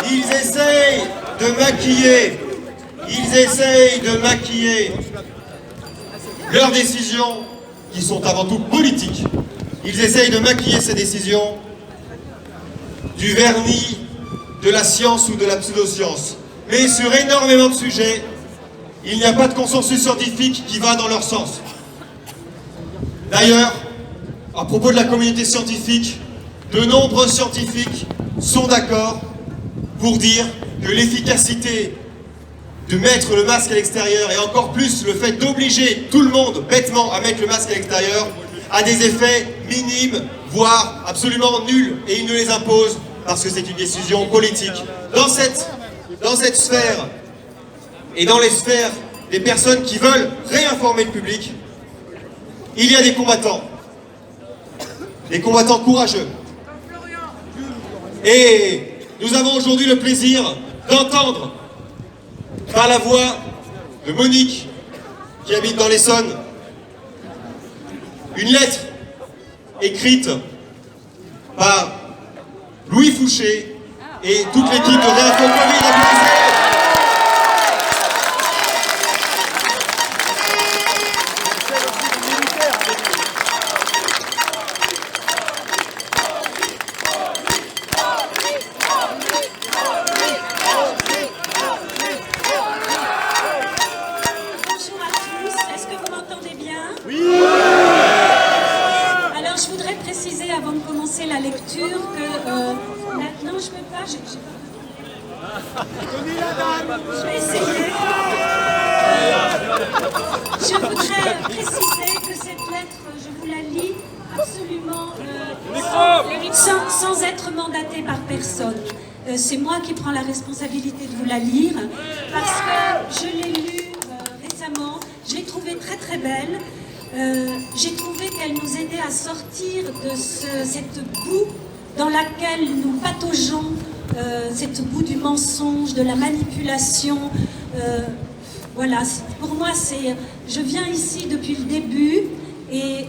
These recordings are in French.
Ils essayent de maquiller leurs décisions qui sont avant tout politiques. Ils essayent de maquiller ces décisions du vernis de la science ou de la pseudoscience. Mais sur énormément de sujets, il n'y a pas de consensus scientifique qui va dans leur sens. D'ailleurs, à propos de la communauté scientifique, de nombreux scientifiques sont d'accord pour dire que l'efficacité de mettre le masque à l'extérieur, et encore plus le fait d'obliger tout le monde bêtement à mettre le masque à l'extérieur, a des effets minimes, voire absolument nuls, et ils ne les imposent parce que c'est une décision politique. Dans cette sphère, et dans les sphères des personnes qui veulent réinformer le public, il y a des combattants courageux. Et nous avons aujourd'hui le plaisir d'entendre par la voix de Monique, qui habite dans l'Essonne, une lettre écrite par Louis Fouché et toute l'équipe de Réinfo Covid à Bruxelles. Avant de commencer la lecture que maintenant je peux pas, je vais essayer. Je voudrais préciser que cette lettre, je vous la lis absolument sans être mandatée par personne. C'est moi qui prends la responsabilité de vous la lire parce que je l'ai lue récemment, je l'ai trouvée très très belle. J'ai trouvé qu'elle nous aidait à sortir de cette boue dans laquelle nous pataugeons, cette boue du mensonge, de la manipulation. Voilà, pour moi, je viens ici depuis le début et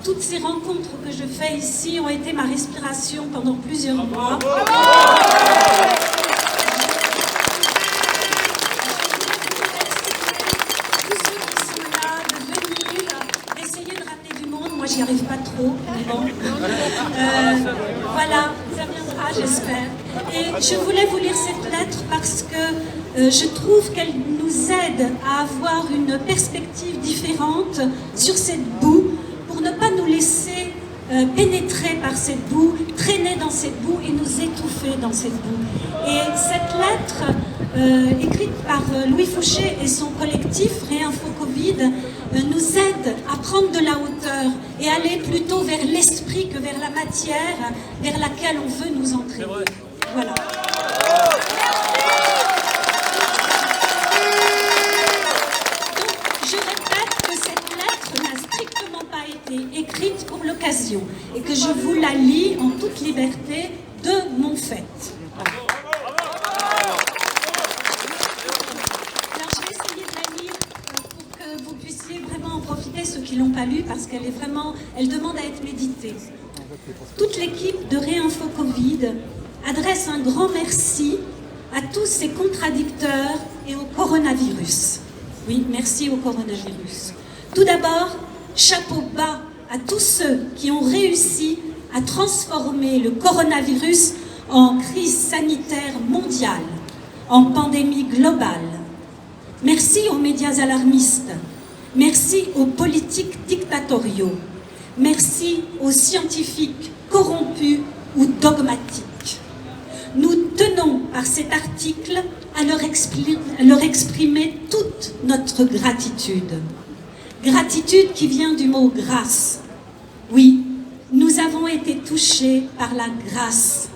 toutes ces rencontres que je fais ici ont été ma respiration pendant plusieurs mois. J'y arrive pas trop, mais bon. Voilà, ça viendra, j'espère. Et je voulais vous lire cette lettre parce que je trouve qu'elle nous aide à avoir une perspective différente sur cette boue, pour ne pas nous laisser pénétrer par cette boue, traîner dans cette boue et nous étouffer dans cette boue. Et cette lettre, écrite par Louis Fouché et son collectif Réinfo Covid, nous aide à prendre de la hauteur et aller plutôt vers l'esprit que vers la matière vers laquelle on veut nous entraîner. Voilà. Donc, je répète que cette lettre n'a strictement pas été écrite pour l'occasion et que je vous la lis en toute liberté de mon fait. Ceux qui ne l'ont pas lu parce elle demande à être méditée. Toute l'équipe de Réinfo Covid adresse un grand merci à tous ces contradicteurs et au coronavirus. Oui, merci au coronavirus. Tout d'abord, chapeau bas à tous ceux qui ont réussi à transformer le coronavirus en crise sanitaire mondiale, en pandémie globale. Merci aux médias alarmistes. Merci aux politiques dictatoriaux. Merci aux scientifiques corrompus ou dogmatiques. Nous tenons par cet article à leur exprimer toute notre gratitude. Gratitude qui vient du mot grâce. Oui, nous avons été touchés par la grâce.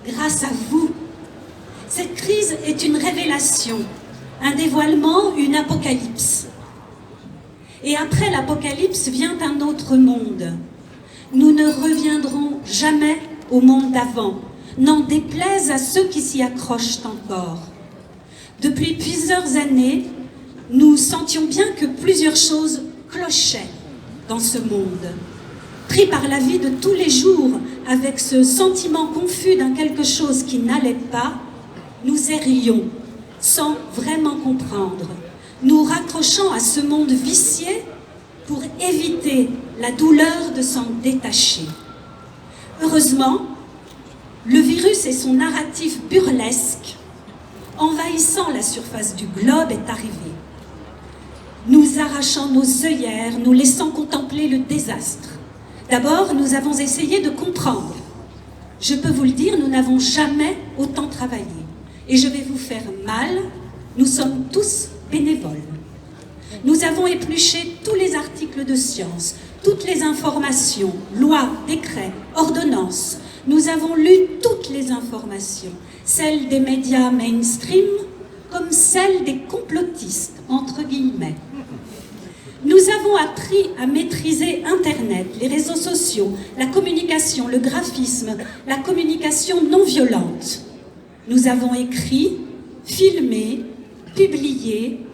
Grâce à vous. Cette crise est une révélation, un dévoilement, une apocalypse. Et après l'apocalypse vient un autre monde. Nous ne reviendrons jamais au monde d'avant, n'en déplaise à ceux qui s'y accrochent encore. Depuis plusieurs années, nous sentions bien que plusieurs choses clochaient dans ce monde. Pris par la vie de tous les jours, avec ce sentiment confus d'un quelque chose qui n'allait pas, nous errions, sans vraiment comprendre, nous raccrochant à ce monde vicié pour éviter la douleur de s'en détacher. Heureusement, le virus et son narratif burlesque, envahissant la surface du globe, est arrivé, nous arrachant nos œillères, nous laissant contempler le désastre. D'abord, nous avons essayé de comprendre. Je peux vous le dire, nous n'avons jamais autant travaillé. Et je vais vous faire mal, nous sommes tous bénévoles. Nous avons épluché tous les articles de science, toutes les informations, lois, décrets, ordonnances. Nous avons lu toutes les informations, celles des médias mainstream comme celles des complotistes, entre guillemets. Nous avons appris à maîtriser Internet, les réseaux sociaux, la communication, le graphisme, la communication non violente. Nous avons écrit, filmé, publié,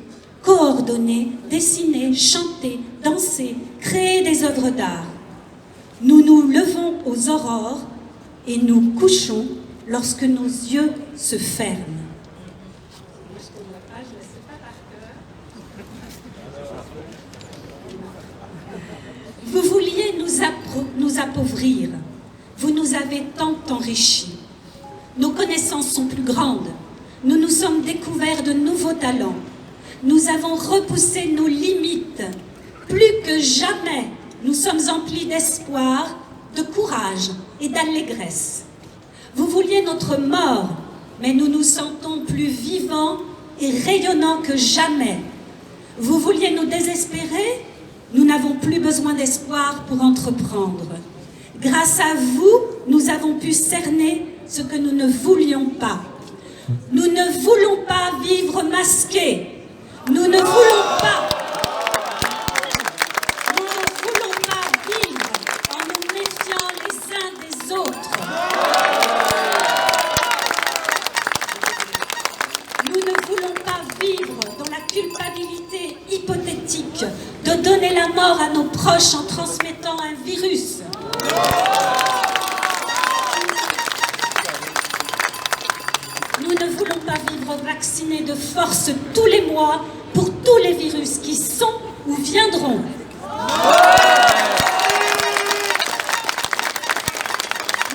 coordonné, dessiné, chanté, dansé, créé des œuvres d'art. Nous nous levons aux aurores et nous couchons lorsque nos yeux se ferment. Vous vouliez nous appauvrir. Vous nous avez tant enrichis. Nos connaissances sont plus grandes. Nous nous sommes découverts de nouveaux talents. Nous avons repoussé nos limites. Plus que jamais, nous sommes emplis d'espoir, de courage et d'allégresse. Vous vouliez notre mort, mais nous nous sentons plus vivants et rayonnants que jamais. Vous vouliez nous désespérer? Nous n'avons plus besoin d'espoir pour entreprendre. Grâce à vous, nous avons pu cerner ce que nous ne voulions pas. Nous ne voulons pas vivre masqués. Nous ne voulons pas. Nous ne voulons pas vivre en nous méfiant les uns des autres. Nous ne voulons pas vivre dans la culpabilité hypothétique de donner la mort à nos proches en transmettant un virus. Nous ne voulons pas vivre vaccinés de force tous les mois pour tous les virus qui sont ou viendront.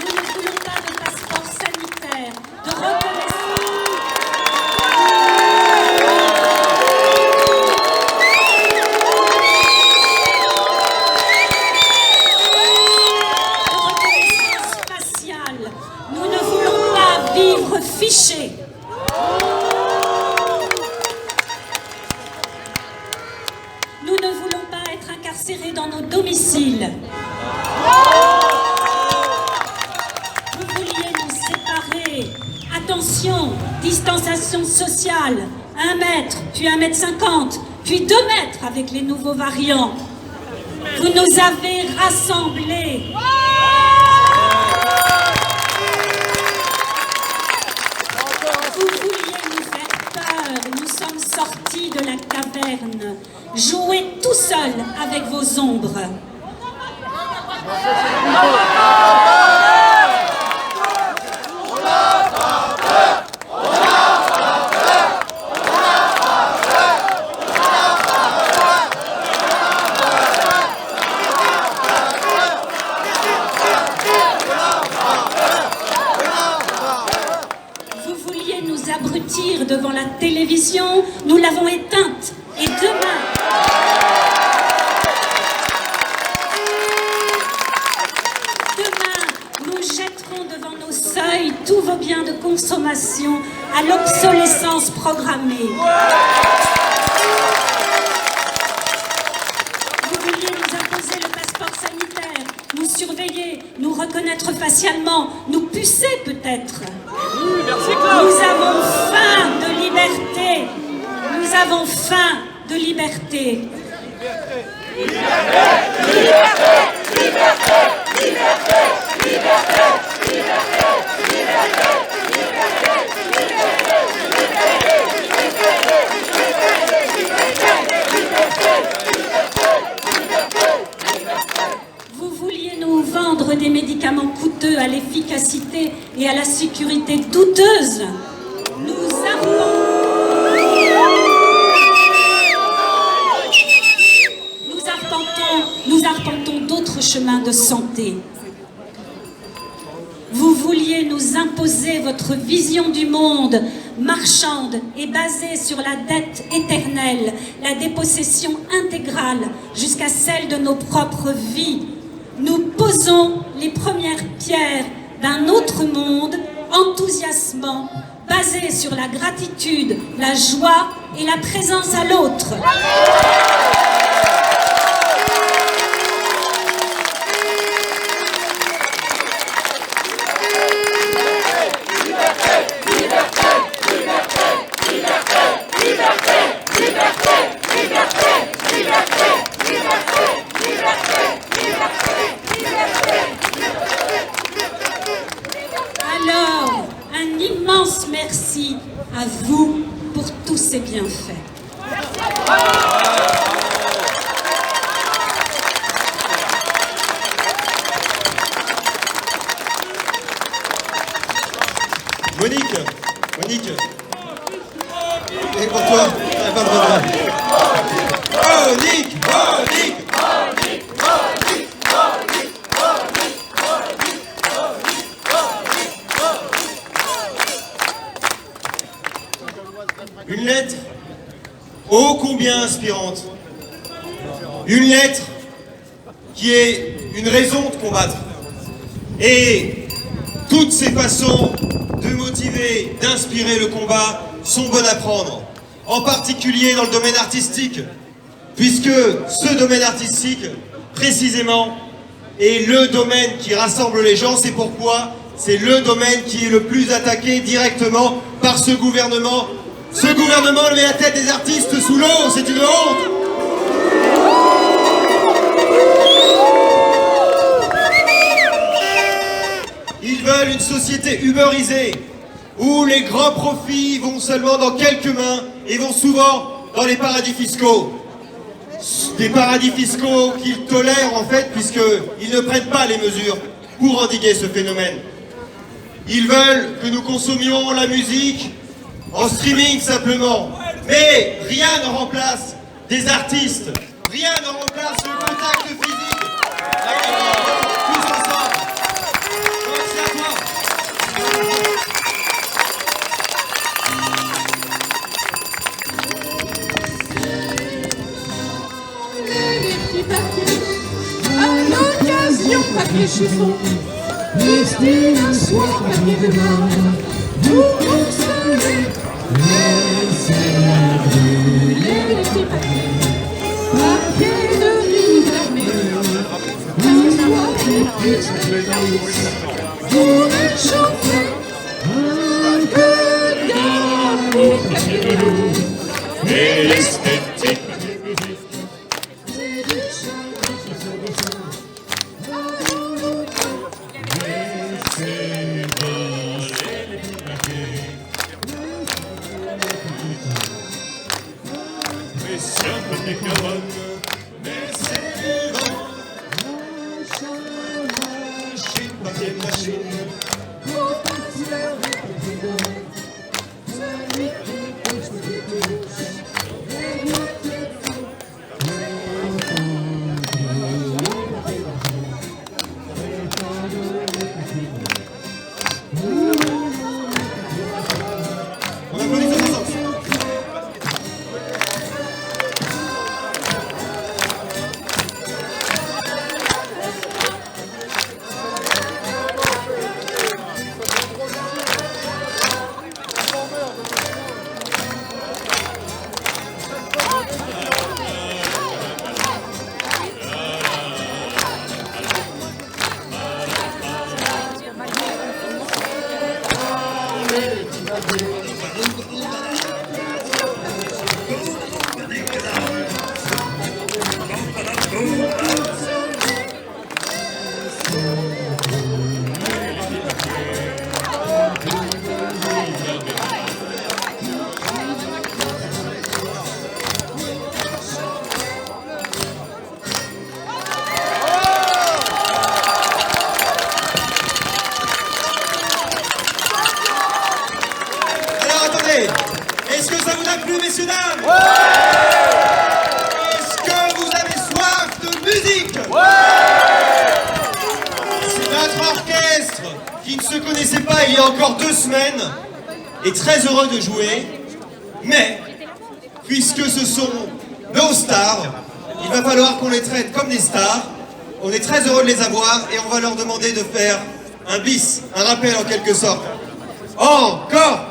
Nous ne voulons pas de passeport sanitaire, de reconnaissance. Nous ne voulons pas vivre fichés. Nous ne voulons pas être incarcérés dans nos domiciles. Vous vouliez nous séparer. Attention, distanciation sociale. 1 mètre, puis 1,50 m, puis 2 mètres avec les nouveaux variants. Vous nous avez rassemblés. Sortis de la caverne, jouez tout seul avec vos ombres. Abrutir devant la télévision, nous l'avons éteinte. Et demain, nous jetterons devant nos seuils tous vos biens de consommation à l'obsolescence programmée. Vous vouliez nous imposer le passeport sanitaire, nous surveiller, nous reconnaître facialement, nous pucer peut-être. Nous avons faim de liberté. Nous avons faim de liberté. Liberté, liberté, liberté, liberté, liberté, liberté, liberté. Vous vouliez nous vendre des médicaments coûteux et à la sécurité douteuse, nous arpentons d'autres chemins de santé. Vous vouliez nous imposer votre vision du monde marchande et basée sur la dette éternelle, la dépossession intégrale jusqu'à celle de nos propres vies. Nous posons les premières pierres d'un autre monde enthousiasmant, basé sur la gratitude, la joie et la présence à l'autre. Alors, un immense merci à vous pour tous ces bienfaits. Monique, et pour toi, pas de regret. Monique. Une lettre ô combien inspirante. Une lettre qui est une raison de combattre. Et toutes ces façons de motiver, d'inspirer le combat sont bonnes à prendre. En particulier dans le domaine artistique, puisque ce domaine artistique, précisément, est le domaine qui rassemble les gens. C'est pourquoi c'est le domaine qui est le plus attaqué directement par ce gouvernement. Ce gouvernement met la tête des artistes sous l'eau, c'est une honte. Ils veulent une société uberisée, où les grands profits vont seulement dans quelques mains et vont souvent dans les paradis fiscaux. Des paradis fiscaux qu'ils tolèrent en fait, puisqu'ils ne prennent pas les mesures pour endiguer ce phénomène. Ils veulent que nous consommions la musique en streaming simplement, mais rien ne remplace des artistes, rien ne remplace le contact physique. Tous ensemble. Merci à toi. Les petits papiers, à l'occasion papier chiffon, rester un soir papier de main, vous consoler. Laissez-la brûler les petits papiers, papier de l'hiver, un soir des petits pour réchauffer un peu d'amour, papier de l'eau et l'esthétique. C'est du chagrin qui se dessine dans nos cœurs. Laissez voler les petits papiers. Mais sempre des carottes, mais c'est du vent. Machine, papier machine. Pour passer le papier d'or. Celui qui pousse les touches. Les moitiés fous. On applaudit tous ensemble. a plu, messieurs, dames? Est-ce que vous avez soif de musique? C'est notre orchestre qui ne se connaissait pas il y a encore 2 semaines est très heureux de jouer, mais puisque ce sont nos stars, il va falloir qu'on les traite comme des stars. On est très heureux de les avoir et on va leur demander de faire un bis, un rappel en quelque sorte. Encore!